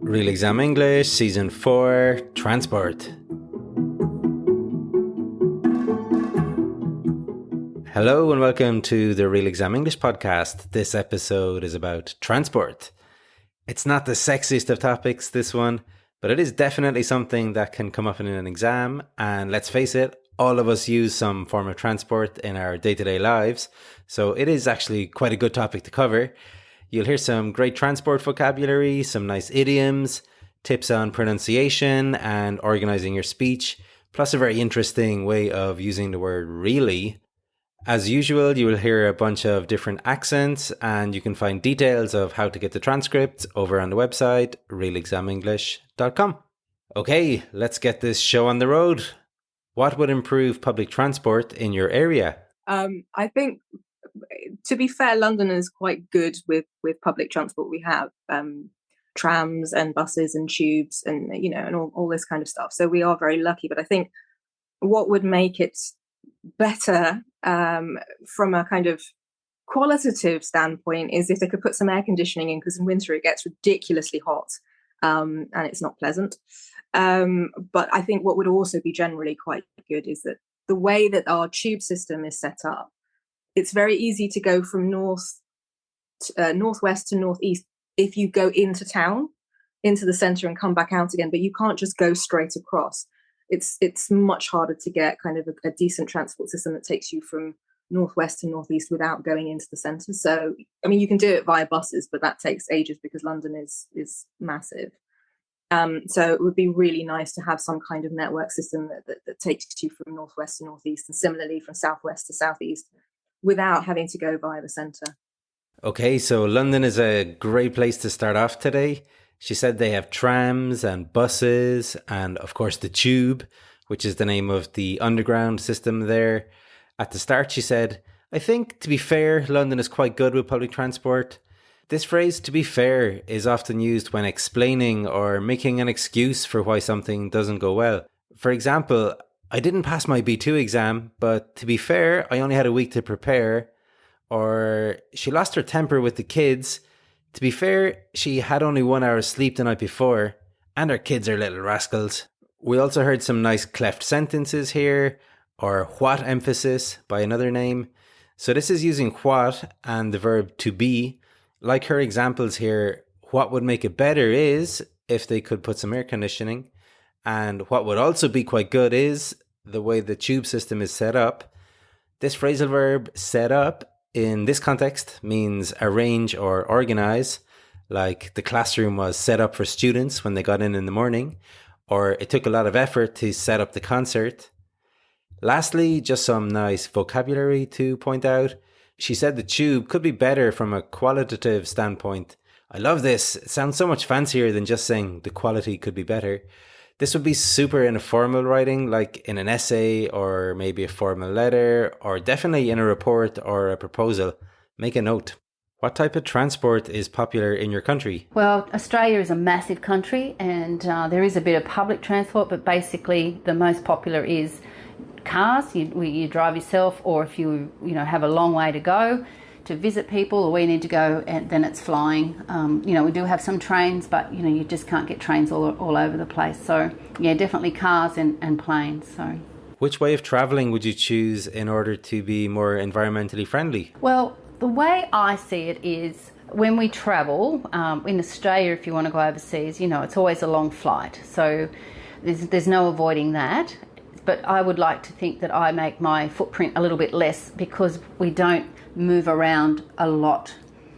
Real Exam English, Season 4, Transport. Hello and welcome to the Real Exam English podcast. This episode is about transport. It's not the sexiest of topics, this one, but it is definitely something that can come up in an exam. And let's face it, all of us use some form of transport in our day-to-day lives. So it is actually quite a good topic to cover. You'll hear some great transport vocabulary, some nice idioms, tips on pronunciation and organizing your speech, plus a very interesting way of using the word really. As usual, you will hear a bunch of different accents, and you can find details of how to get the transcripts over on the website, realexamenglish.com. Okay, let's get this show on the road. What would improve public transport in your area? I think, to be fair, London is quite good with public transport. We have trams and buses and tubes and, and all this kind of stuff. So we are very lucky. But I think what would make it better from a kind of qualitative standpoint is if they could put some air conditioning in, because in winter it gets ridiculously hot and it's not pleasant. But I think what would also be generally quite good is that the way that our tube system is set up, it's very easy to go from northwest to northeast if you go into town, into the centre and come back out again, but you can't just go straight across. It's much harder to get kind of a decent transport system that takes you from northwest to northeast without going into the centre. So, I mean, you can do it via buses, but that takes ages because London is massive. So it would be really nice to have some kind of network system that takes you from northwest to northeast and similarly from southwest to southeast without having to go via the centre. Okay, so London is a great place to start off today. She said they have trams and buses and, of course, the tube, which is the name of the underground system there. At the start, she said, I think, to be fair, London is quite good with public transport. This phrase, to be fair, is often used when explaining or making an excuse for why something doesn't go well. For example, I didn't pass my B2 exam, but to be fair, I only had a week to prepare. Or she lost her temper with the kids. To be fair, she had only 1 hour's sleep the night before, and her kids are little rascals. We also heard some nice cleft sentences here, or what emphasis by another name. So this is using what and the verb to be. Like her examples here, what would make it better is if they could put some air conditioning. And what would also be quite good is the way the tube system is set up. This phrasal verb, set up, in this context means arrange or organize, like the classroom was set up for students when they got in the morning, or it took a lot of effort to set up the concert. Lastly, just some nice vocabulary to point out. She said the tube could be better from a qualitative standpoint. I love this. It sounds so much fancier than just saying the quality could be better. This would be super in a formal writing, like in an essay or maybe a formal letter, or definitely in a report or a proposal. Make a note. What type of transport is popular in your country? Well, Australia is a massive country and there is a bit of public transport, but basically the most popular is cars. You drive yourself, or if you have a long way to go to visit people, or where you need to go, and then it's flying. We do have some trains, but you just can't get trains all over the place. So yeah, definitely cars and planes. So which way of travelling would you choose in order to be more environmentally friendly? Well, the way I see it is when we travel in Australia, if you want to go overseas, it's always a long flight. So there's no avoiding that. But I would like to think that I make my footprint a little bit less because we don't move around a lot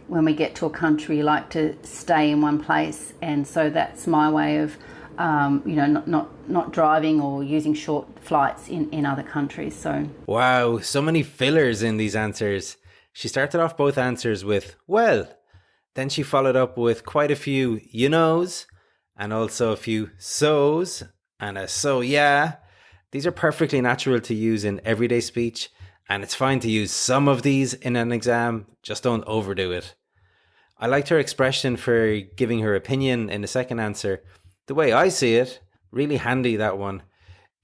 when we get to a country. We like to stay in one place, and so that's my way of not driving or using short flights in other countries. So wow, so many fillers in these answers. She started off both answers with well, then she followed up with quite a few you knows and also a few so's and a so yeah. These are perfectly natural to use in everyday speech, and it's fine to use some of these in an exam, just don't overdo it. I liked her expression for giving her opinion in the second answer. The way I see it, really handy, that one.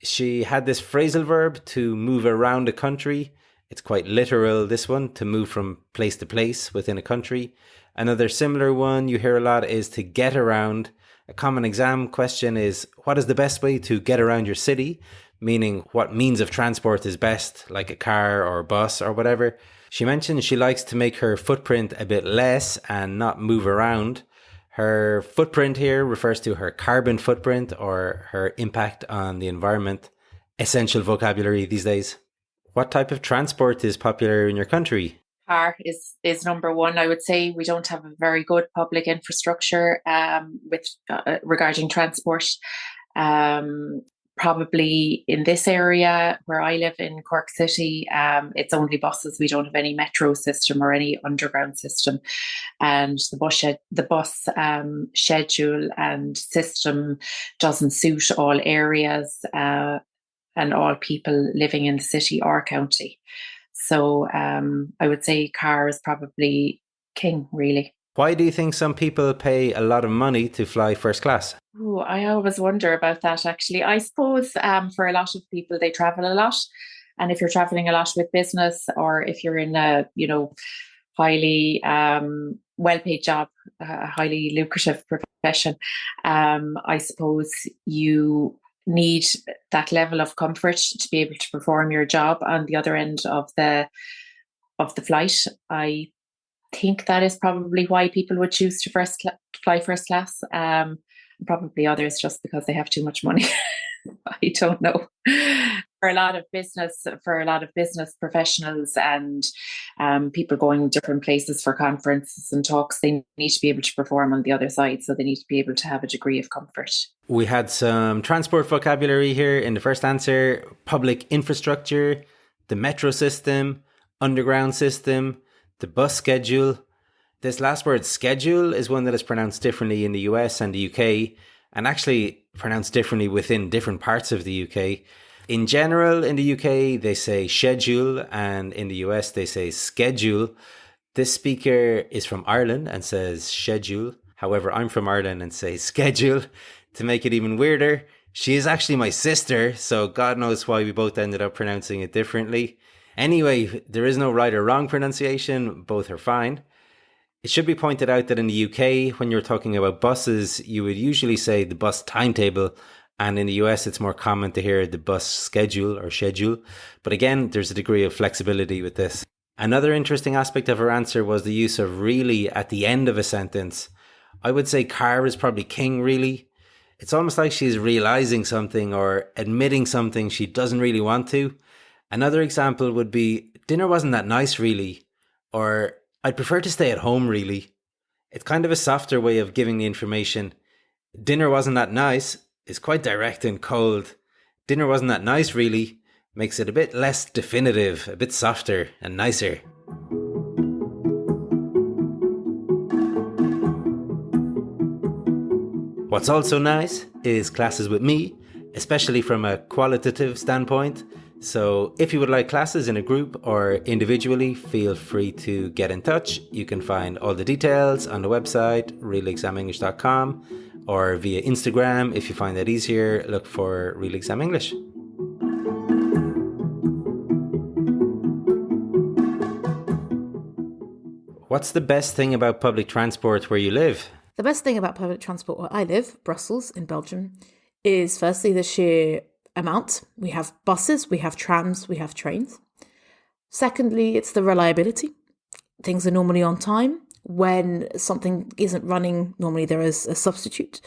She had this phrasal verb to move around a country. It's quite literal, this one, to move from place to place within a country. Another similar one you hear a lot is to get around, A common exam question is, what is the best way to get around your city? Meaning, what means of transport is best, like a car or a bus or whatever. She mentioned she likes to make her footprint a bit less and not move around. Her footprint here refers to her carbon footprint or her impact on the environment. Essential vocabulary these days. What type of transport is popular in your country? Car is number one. I would say we don't have a very good public infrastructure with regarding transport. Probably in this area where I live in Cork City, it's only buses. We don't have any metro system or any underground system, and the bus schedule and system doesn't suit all areas and all people living in the city or county. So I would say car is probably king, really. Why do you think some people pay a lot of money to fly first class? Oh, I always wonder about that, actually. I suppose for a lot of people, they travel a lot. And if you're traveling a lot with business, or if you're in a, highly well-paid job, a highly lucrative profession, I suppose you need that level of comfort to be able to perform your job on the other end of the flight. I think that is probably why people would choose to fly first class. Probably others just because they have too much money. I don't know. For a lot of business professionals and people going different places for conferences and talks, they need to be able to perform on the other side. So they need to be able to have a degree of comfort. We had some transport vocabulary here in the first answer: public infrastructure, the metro system, underground system, the bus schedule. This last word, schedule, is one that is pronounced differently in the US and the UK, and actually pronounced differently within different parts of the UK. In general, in the UK, they say schedule, and in the US, they say schedule. This speaker is from Ireland and says schedule. However, I'm from Ireland and say schedule. To make it even weirder, she is actually my sister, so God knows why we both ended up pronouncing it differently. Anyway, there is no right or wrong pronunciation, both are fine. It should be pointed out that in the UK, when you're talking about buses, you would usually say the bus timetable, and in the US, it's more common to hear the bus schedule or schedule. But again, there's a degree of flexibility with this. Another interesting aspect of her answer was the use of really at the end of a sentence. I would say car is probably king, really. It's almost like she's realizing something or admitting something she doesn't really want to. Another example would be, dinner wasn't that nice, really, or I'd prefer to stay at home, really. It's kind of a softer way of giving the information. Dinner wasn't that nice is quite direct and cold. Dinner wasn't that nice, really, makes it a bit less definitive, a bit softer and nicer. What's also nice is classes with me, especially from a qualitative standpoint. So if you would like classes in a group or individually, feel free to get in touch. You can find all the details on the website, realexamenglish.com, or via Instagram. If you find that easier, look for Real Exam English. What's the best thing about public transport where you live? The best thing about public transport where I live, Brussels in Belgium, is firstly the sheer amount. We have buses, we have trams, we have trains. Secondly, it's the reliability. Things are normally on time. When something isn't running, normally there is a substitute.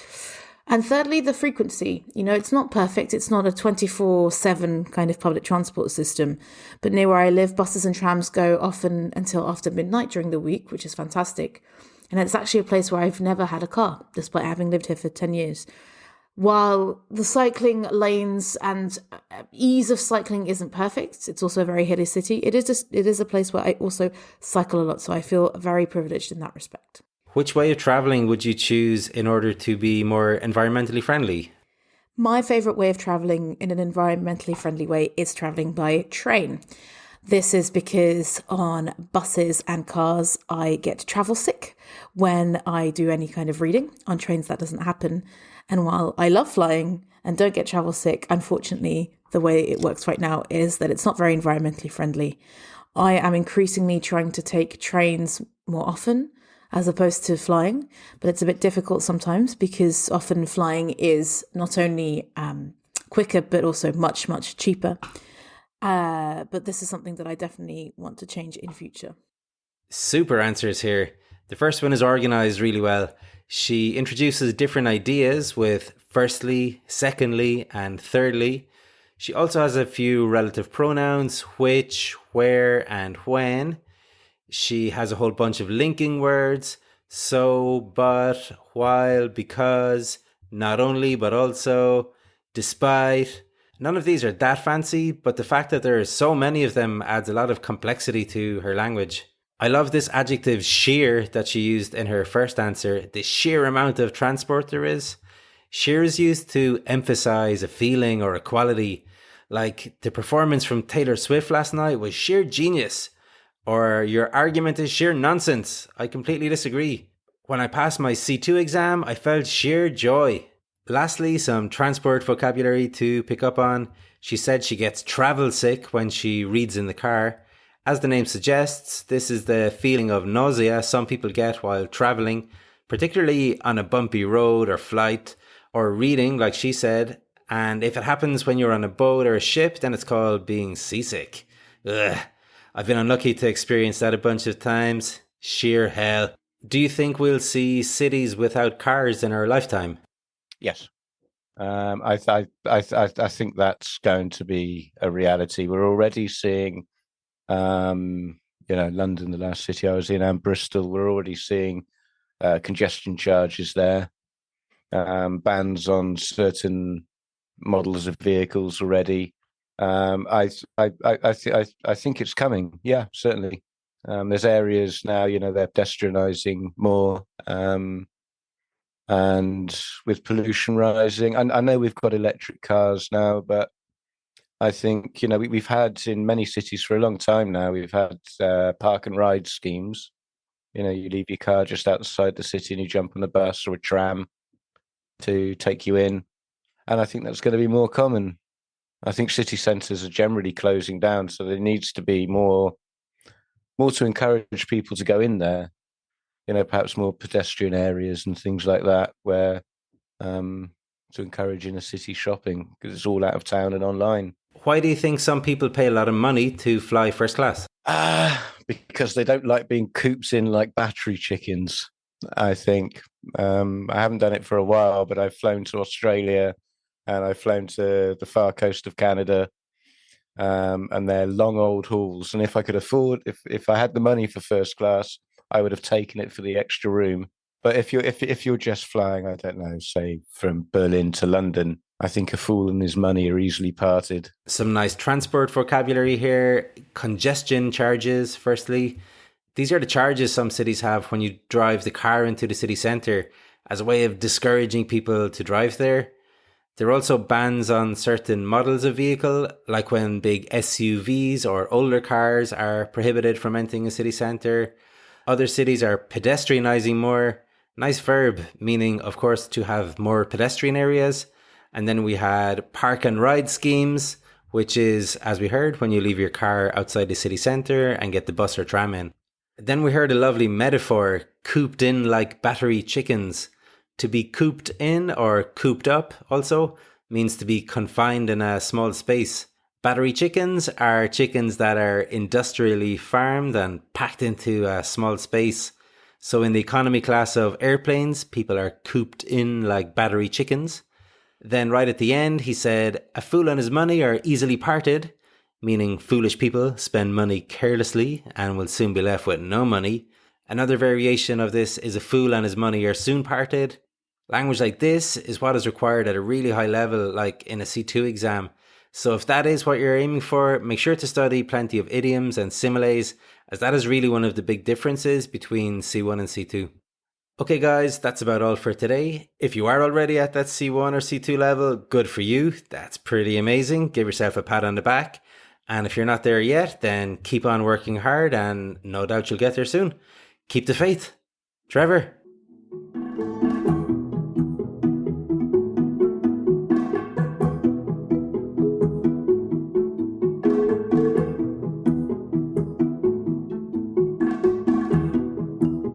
And thirdly, the frequency. It's not perfect. It's not a 24/7 kind of public transport system. But near where I live, buses and trams go often until after midnight during the week, which is fantastic. And it's actually a place where I've never had a car, despite having lived here for 10 years. While the cycling lanes and ease of cycling isn't perfect, it's also a very hilly city. It is a place where I also cycle a lot, so I feel very privileged in that respect. Which way of travelling would you choose in order to be more environmentally friendly? My favourite way of travelling in an environmentally friendly way is travelling by train. This is because on buses and cars, I get travel sick when I do any kind of reading. On trains, that doesn't happen. And while I love flying and don't get travel sick, unfortunately, the way it works right now is that it's not very environmentally friendly. I am increasingly trying to take trains more often. as opposed to flying. But it's a bit difficult sometimes because often flying is not only quicker, but also much, much cheaper. But this is something that I definitely want to change in future. Super answers here. The first one is organized really well. She introduces different ideas with firstly, secondly, and thirdly. She also has a few relative pronouns, which, where, and when. She has a whole bunch of linking words, so, but, while, because, not only, but also, despite. None of these are that fancy, but the fact that there are so many of them adds a lot of complexity to her language. I love this adjective sheer that she used in her first answer, the sheer amount of transport there is. Sheer is used to emphasize a feeling or a quality, like the performance from Taylor Swift last night was sheer genius, or your argument is sheer nonsense. I completely disagree. When I passed my C2 exam, I felt sheer joy. Lastly, some transport vocabulary to pick up on. She said she gets travel sick when she reads in the car. As the name suggests, this is the feeling of nausea some people get while travelling, particularly on a bumpy road or flight, or reading, like she said. And if it happens when you're on a boat or a ship, then it's called being seasick. Ugh. I've been unlucky to experience that a bunch of times. Sheer hell. Do you think we'll see cities without cars in our lifetime? Yes. I think that's going to be a reality. We're already seeing London, the last city I was in, and Bristol, we're already seeing congestion charges there, bans on certain models of vehicles already. I think it's coming. Yeah, certainly. There's areas now, they're pedestrianising more, and with pollution rising. And I know we've got electric cars now, but I think, we've had in many cities for a long time now, we've had park and ride schemes. You leave your car just outside the city and you jump on a bus or a tram to take you in. And I think that's going to be more common. I think city centres are generally closing down, so there needs to be more to encourage people to go in there. Perhaps more pedestrian areas and things like that, where to encourage inner city shopping, because it's all out of town and online. Why do you think some people pay a lot of money to fly first class? Because they don't like being cooped in like battery chickens, I think. I haven't done it for a while, but I've flown to Australia and I've flown to the far coast of Canada, and they're long old hauls. And if I could afford, if I had the money for first class, I would have taken it for the extra room. But if you're just flying, I don't know, say from Berlin to London, I think a fool and his money are easily parted. Some nice transport vocabulary here. Congestion charges, firstly. These are the charges some cities have when you drive the car into the city centre as a way of discouraging people to drive there. There are also bans on certain models of vehicle, like when big SUVs or older cars are prohibited from entering a city centre. Other cities are pedestrianising more. Nice verb, meaning, of course, to have more pedestrian areas. And then we had park and ride schemes, which is, as we heard, when you leave your car outside the city centre and get the bus or tram in. Then we heard a lovely metaphor, cooped in like battery chickens. To be cooped in or cooped up also means to be confined in a small space. Battery chickens are chickens that are industrially farmed and packed into a small space. So in the economy class of airplanes, people are cooped in like battery chickens. Then right at the end, he said, a fool and his money are easily parted, meaning foolish people spend money carelessly and will soon be left with no money. Another variation of this is a fool and his money are soon parted. Language like this is what is required at a really high level, like in a C2 exam. So if that is what you're aiming for, make sure to study plenty of idioms and similes, as that is really one of the big differences between C1 and C2. Okay guys, that's about all for today. If you are already at that C1 or C2 level, good for you. That's pretty amazing. Give yourself a pat on the back. And if you're not there yet, then keep on working hard and no doubt you'll get there soon. Keep the faith. Trevor.